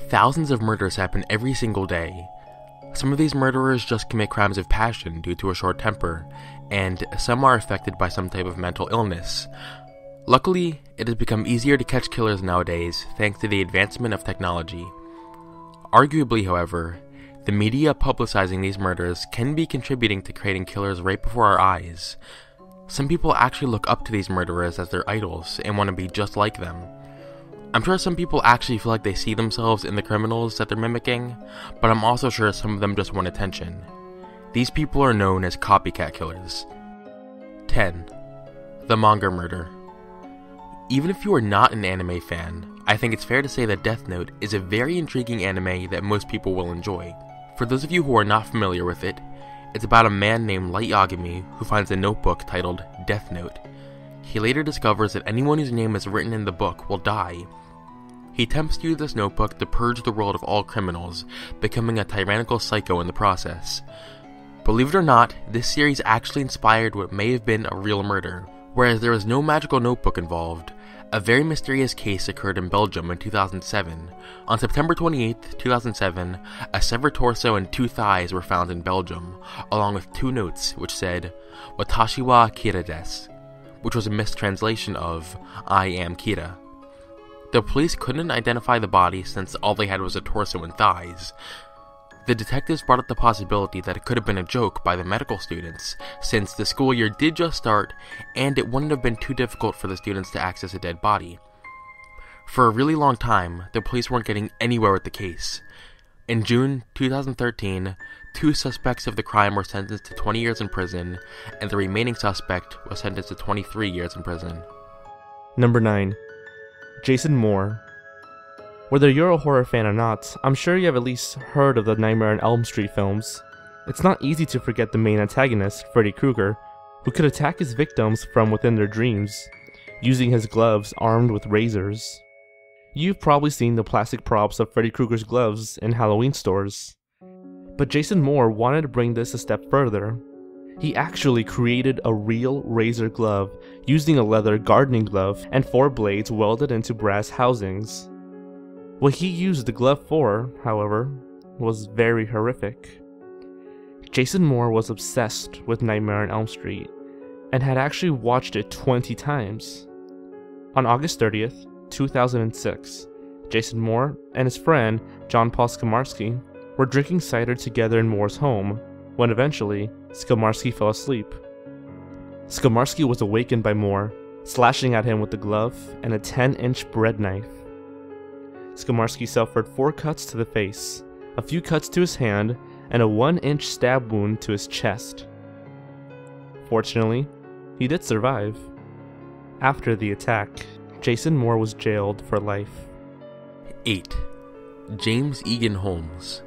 Thousands of murders happen every single day. Some of these murderers just commit crimes of passion due to a short temper, and some are affected by some type of mental illness. Luckily, it has become easier to catch killers nowadays thanks to the advancement of technology. Arguably, however, the media publicizing these murders can be contributing to creating killers right before our eyes. Some people actually look up to these murderers as their idols and want to be just like them. I'm sure some people actually feel like they see themselves in the criminals that they're mimicking, but I'm also sure some of them just want attention. These people are known as Copycat Killers. 10. The Manga Murder. Even if you are not an anime fan, I think it's fair to say that Death Note is a very intriguing anime that most people will enjoy. For those of you who are not familiar with it, it's about a man named Light Yagami who finds a notebook titled Death Note. He later discovers that anyone whose name is written in the book will die. He attempts to use this notebook to purge the world of all criminals, becoming a tyrannical psycho in the process. Believe it or not, this series actually inspired what may have been a real murder. Whereas there was no magical notebook involved, a very mysterious case occurred in Belgium in 2007. On September 28, 2007, a severed torso and 2 thighs were found in Belgium, along with 2 notes which said, "Watashi wa Kira desu," which was a mistranslation of, "I am Kira." The police couldn't identify the body since all they had was a torso and thighs. The detectives brought up the possibility that it could have been a joke by the medical students, since the school year did just start, and it wouldn't have been too difficult for the students to access a dead body. For a really long time, the police weren't getting anywhere with the case. In June 2013, 2 suspects of the crime were sentenced to 20 years in prison, and the remaining suspect was sentenced to 23 years in prison. Number 9. Jason Moore. Whether you're a horror fan or not, I'm sure you have at least heard of the Nightmare on Elm Street films. It's not easy to forget the main antagonist, Freddy Krueger, who could attack his victims from within their dreams, using his gloves armed with razors. You've probably seen the plastic props of Freddy Krueger's gloves in Halloween stores. But Jason Moore wanted to bring this a step further. He actually created a real razor glove using a leather gardening glove and 4 blades welded into brass housings. What he used the glove for, however, was very horrific. Jason Moore was obsessed with Nightmare on Elm Street, and had actually watched it 20 times. On August 30th, 2006, Jason Moore and his friend, John Paul Skomarsky, were drinking cider together in Moore's home, when eventually, Skomarsky fell asleep. Skomarsky was awakened by Moore, slashing at him with the glove and a 10-inch bread knife. Skomarsky suffered 4 cuts to the face, a few cuts to his hand, and a 1-inch stab wound to his chest. Fortunately, he did survive. After the attack, Jason Moore was jailed for life. 8. James Egan Holmes.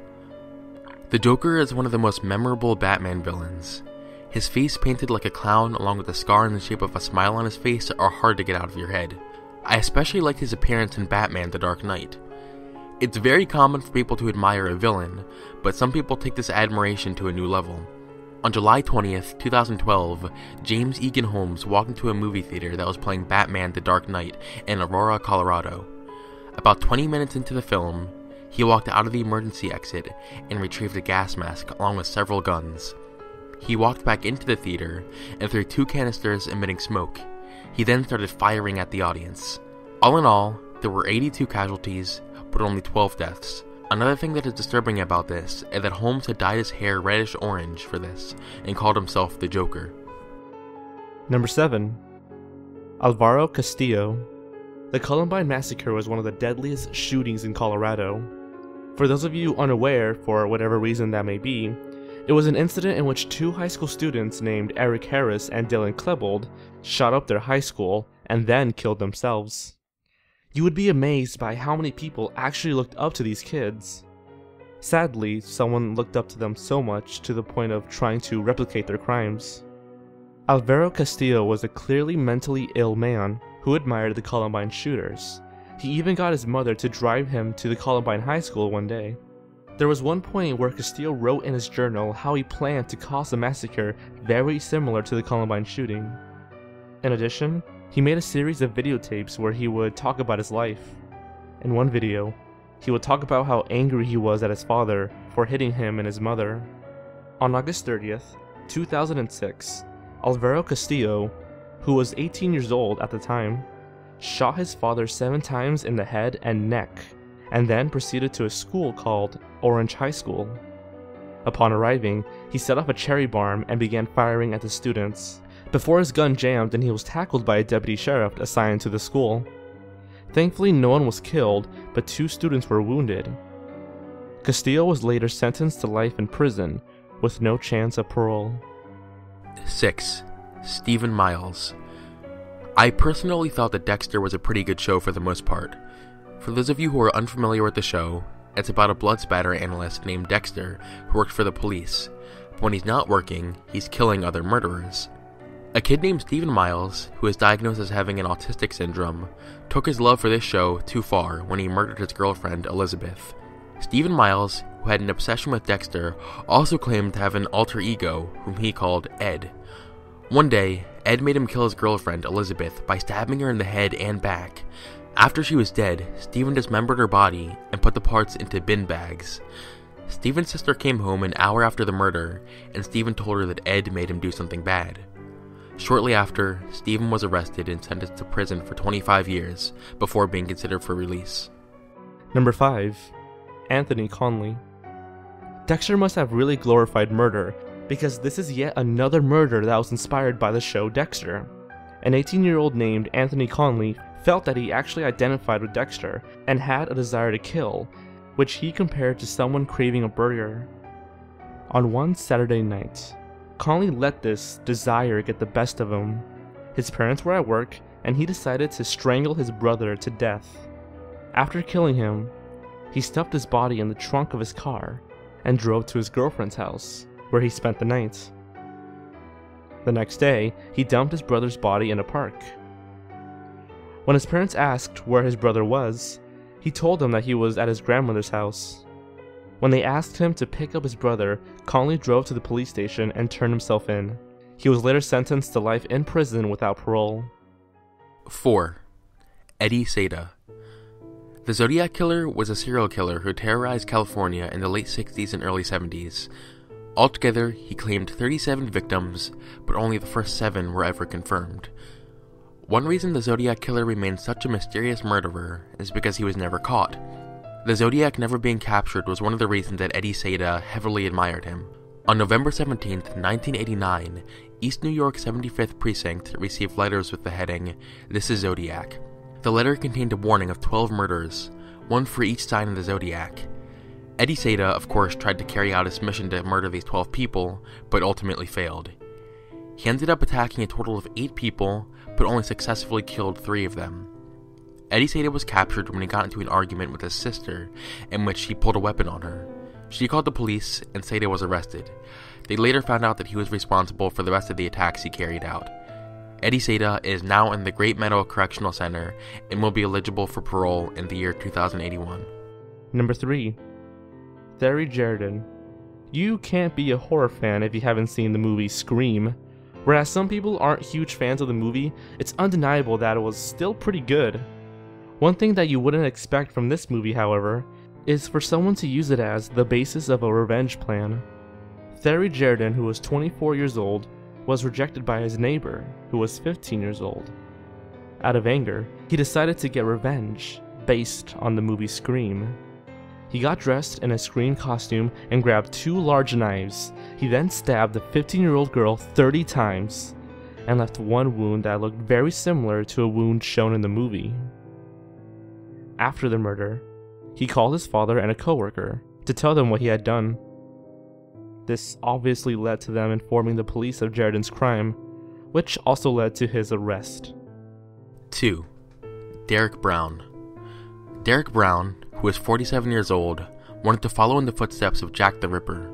The Joker is one of the most memorable Batman villains. His face painted like a clown along with a scar in the shape of a smile on his face are hard to get out of your head. I especially liked his appearance in Batman The Dark Knight. It's very common for people to admire a villain, but some people take this admiration to a new level. On July 20th, 2012, James Egan Holmes walked into a movie theater that was playing Batman The Dark Knight in Aurora, Colorado. About 20 minutes into the film, he walked out of the emergency exit and retrieved a gas mask along with several guns. He walked back into the theater and threw 2 canisters emitting smoke. He then started firing at the audience. All in all, there were 82 casualties, but only 12 deaths. Another thing that is disturbing about this is that Holmes had dyed his hair reddish-orange for this, and called himself the Joker. Number 7. Alvaro Castillo. The Columbine Massacre was one of the deadliest shootings in Colorado. For those of you unaware, for whatever reason that may be, it was an incident in which 2 high school students named Eric Harris and Dylan Klebold shot up their high school and then killed themselves. You would be amazed by how many people actually looked up to these kids. Sadly, someone looked up to them so much to the point of trying to replicate their crimes. Alvaro Castillo was a clearly mentally ill man who admired the Columbine shooters. He even got his mother to drive him to the Columbine High School one day. There was one point where Castillo wrote in his journal how he planned to cause a massacre very similar to the Columbine shooting. In addition, he made a series of videotapes where he would talk about his life. In one video, He would talk about how angry he was at his father for hitting him and his mother. On August 30th, 2006, Alvaro Castillo, who was 18 years old at the time, shot his father 7 times in the head and neck, and then proceeded to a school called Orange High School. Upon arriving, he set off a cherry bomb and began firing at the students, before his gun jammed and he was tackled by a deputy sheriff assigned to the school. Thankfully, no one was killed, but 2 students were wounded. Castillo was later sentenced to life in prison, with no chance of parole. 6. Stephen Miles. I personally thought that Dexter was a pretty good show for the most part. For those of you who are unfamiliar with the show, it's about a blood spatter analyst named Dexter who works for the police, but when he's not working, he's killing other murderers. A kid named Stephen Miles, who is diagnosed as having an autistic syndrome, took his love for this show too far when he murdered his girlfriend, Elizabeth. Stephen Miles, who had an obsession with Dexter, also claimed to have an alter ego whom he called Ed. One day, Ed made him kill his girlfriend, Elizabeth, by stabbing her in the head and back. After she was dead, Stephen dismembered her body and put the parts into bin bags. Stephen's sister came home an hour after the murder, and Stephen told her that Ed made him do something bad. Shortly after, Stephen was arrested and sentenced to prison for 25 years before being considered for release. Number 5. Anthony Conley. Dexter must have really glorified murder, because this is yet another murder that was inspired by the show Dexter. An 18-year-old named Anthony Conley felt that he actually identified with Dexter and had a desire to kill, which he compared to someone craving a burger. On one Saturday night, Conley let this desire get the best of him. His parents were at work, and he decided to strangle his brother to death. After killing him, he stuffed his body in the trunk of his car and drove to his girlfriend's house, where he spent the night. The next day, he dumped his brother's body in a park. When his parents asked where his brother was, he told them that he was at his grandmother's house. When they asked him to pick up his brother, Conley drove to the police station and turned himself in. He was later sentenced to life in prison without parole. 4. Eddie Seda. The Zodiac Killer was a serial killer who terrorized California in the late 60s and early 70s. Altogether, he claimed 37 victims, but only the first 7 were ever confirmed. One reason the Zodiac Killer remained such a mysterious murderer is because he was never caught. The Zodiac never being captured was one of the reasons that Eddie Seda heavily admired him. On November 17, 1989, East New York 75th Precinct received letters with the heading, "This is Zodiac." The letter contained a warning of 12 murders, one for each sign of the Zodiac. Eddie Seda, of course, tried to carry out his mission to murder these 12 people, but ultimately failed. He ended up attacking a total of 8 people, but only successfully killed 3 of them. Eddie Seda was captured when he got into an argument with his sister, in which he pulled a weapon on her. She called the police, and Seda was arrested. They later found out that he was responsible for the rest of the attacks he carried out. Eddie Seda is now in the Great Meadow Correctional Center and will be eligible for parole in the year 2081. Number 3. Theory Jerden. You can't be a horror fan if you haven't seen the movie Scream. Whereas some people aren't huge fans of the movie, it's undeniable that it was still pretty good. One thing that you wouldn't expect from this movie, however, is for someone to use it as the basis of a revenge plan. Theory Jerden, who was 24 years old, was rejected by his neighbor, who was 15 years old. Out of anger, he decided to get revenge, based on the movie Scream. He got dressed in a Scream costume and grabbed 2 large knives. He then stabbed the 15-year-old girl 30 times, and left one wound that looked very similar to a wound shown in the movie. After the murder, he called his father and a coworker to tell them what he had done. This obviously led to them informing the police of Jerden's crime, which also led to his arrest. 2. Derek Brown. Derek Brown, who was 47 years old, wanted to follow in the footsteps of Jack the Ripper.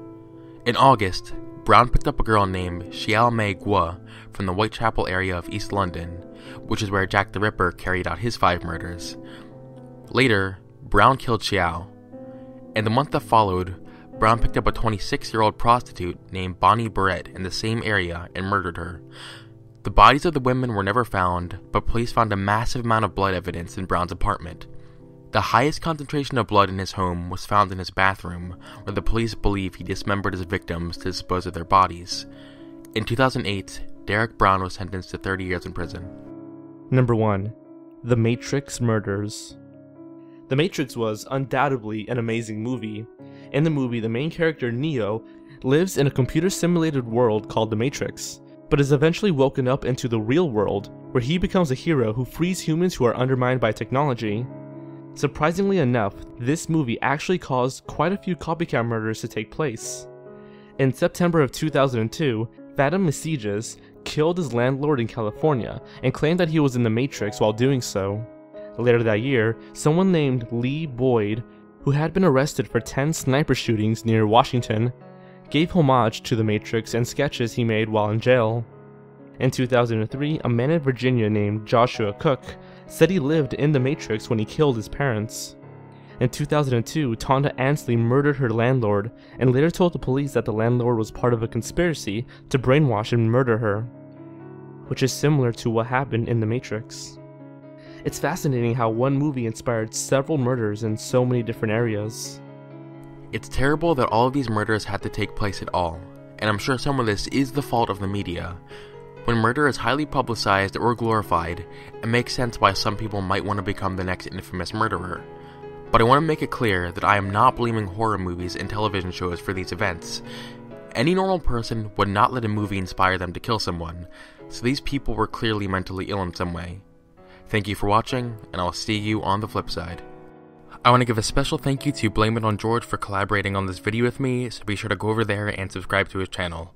In August, Brown picked up a girl named Xiao Mei Guo from the Whitechapel area of East London, which is where Jack the Ripper carried out his 5 murders. Later, Brown killed Xiao. In the month that followed, Brown picked up a 26-year-old prostitute named Bonnie Barrett in the same area and murdered her. The bodies of the women were never found, but police found a massive amount of blood evidence in Brown's apartment. The highest concentration of blood in his home was found in his bathroom, where the police believe he dismembered his victims to dispose of their bodies. In 2008, Derek Brown was sentenced to 30 years in prison. Number 1. The Matrix Murders. The Matrix was undoubtedly an amazing movie. In the movie, the main character, Neo, lives in a computer-simulated world called the Matrix, but is eventually woken up into the real world, where he becomes a hero who frees humans who are undermined by technology. Surprisingly enough, this movie actually caused quite a few copycat murders to take place. In September of 2002, Fatima Messages killed his landlord in California and claimed that he was in the Matrix while doing so. Later that year, someone named Lee Boyd, who had been arrested for 10 sniper shootings near Washington, gave homage to the Matrix and sketches he made while in jail. In 2003, a man in Virginia named Joshua Cook said he lived in the Matrix when he killed his parents. In 2002, Tonda Ansley murdered her landlord and later told the police that the landlord was part of a conspiracy to brainwash and murder her, which is similar to what happened in the Matrix. It's fascinating how one movie inspired several murders in so many different areas. It's terrible that all of these murders had to take place at all, and I'm sure some of this is the fault of the media. When murder is highly publicized or glorified, it makes sense why some people might want to become the next infamous murderer. But I want to make it clear that I am not blaming horror movies and television shows for these events. Any normal person would not let a movie inspire them to kill someone, so these people were clearly mentally ill in some way. Thank you for watching, and I'll see you on the flip side. I want to give a special thank you to Blame It on George for collaborating on this video with me, so be sure to go over there and subscribe to his channel.